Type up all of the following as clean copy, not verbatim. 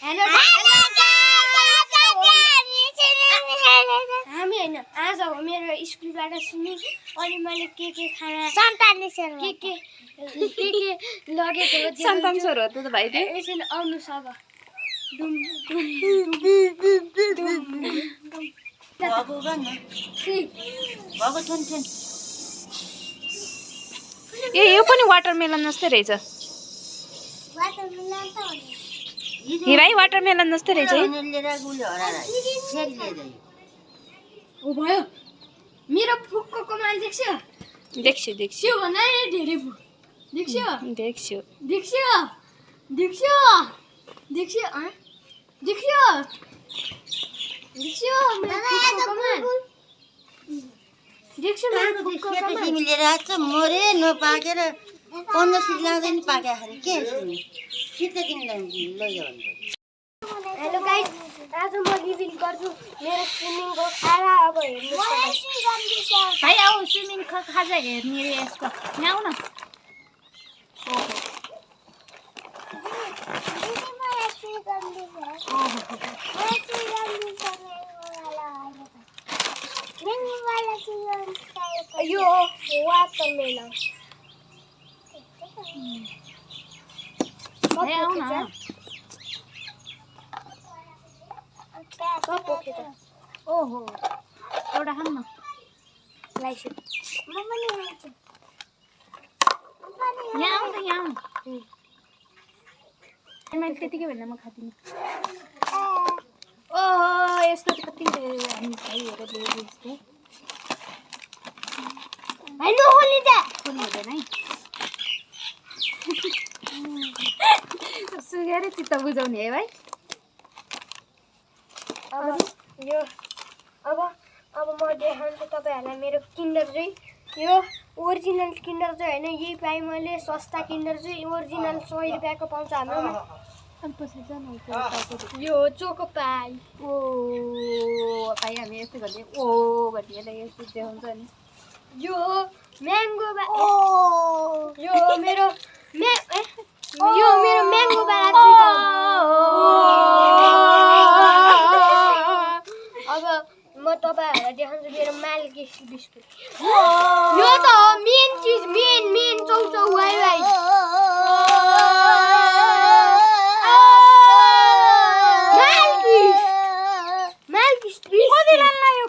हामी होइन आज हो मेरो स्कुलबाट सुनि अनि मैले के खाना के लगेको हो सन्तान छोरो हो त भाइ त्यो एकछिन आउनुहोस् अब डुम ए यो पनि वाटरमेलन जस्तै रहेछ भाइ वाटरमेलन जस्तै रहेछ ओ भयो मेरो फुकको कमाल देख्छौ देख्छु त्यो भन्दा धेरै फुक देख्छौ देख्छु देख्छौ मेरो फुकको कमाल देख्छौ मेरो फुकको कमाल तिमीले रात मरे नपाकेर 15 सिट लाउँदै नि पाके के सिधै तिमीलाई लैजाऊ भन्नु हेलो गाइस आज म रिभिल गर्छु मेरो स्विमिङको खाना अब हेर्नुहोस् भाइ आऊ स्विमिङ खाजा हेर्ने रे यसको यहाँ आऊ न यो वाटरमेलन भाइ आऊ न ओहो एउटा खाऊ न यहाँ आऊ न यहाँ मैले त्यतिकै भन्दा म खाँदिनँ ओहो यस्तो त कति हामी भाइहरू ल्याइदिएको खोल्नु हुँदैन है सुगेर चित्त बुझाउने है भाइ अब म देखाउँछु तपाईँहरूलाई मेरो किन्डर चाहिँ यो ओरिजिनल किन्डर चाहिँ होइन यही पाएँ मैले सस्ता किन्डर चाहिँ ओरिजिनल 100 रुपियाँको पाउँछ हाम्रोमा यो चोको पाई ओ भाइ हामी यस्तो गर्ने ओ भन्ने यस्तो देखाउँछ नि यो म्याङ्गो यो मेरो म्याङ्गो बाला अब म तपाईँहरूलाई देखाउँछु मेरो माल्की बिस्कुट यो त हो मेन चिज मेन चौचौ वाइ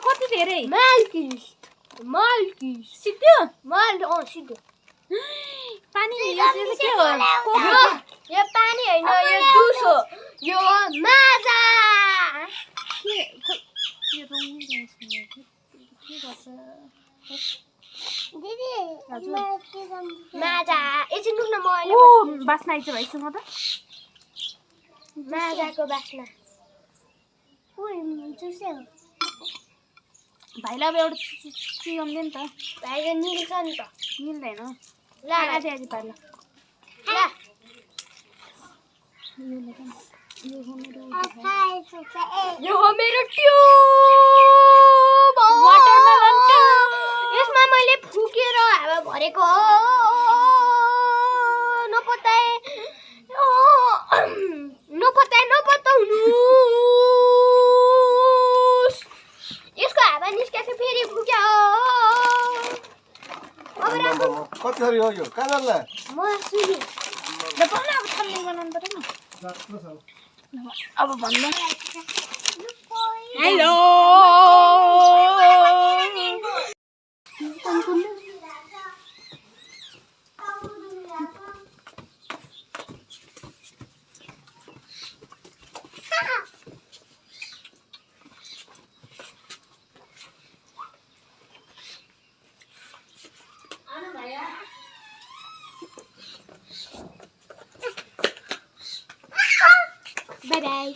कति धेरै माल्की सिद्धो सिधो पानी यो के हो यो पानी होइन यो जुस हो यो माजा के यो रङ के गर्छ माजा एकछिन रुक्न म अहिले बास्ना आइज भाइ सुन त माजाको बास्ना भाइलाई अब एउटा चिगाउँदैन त भाइले निल्छ नि त मिल्दैन ल आधी आधी पार्ला यो हो मेरो ट्युब वाटरमेलन यसमा मैले फुकेर हावा भरेको हो नपताउनु यसको हावा निस्केको फेरि फुक्यो कति हो यो काजलला म सुनि ल पनि अब थम्ने बनाउनु पर्यो नि अब भन्नु हेलो Bye bye.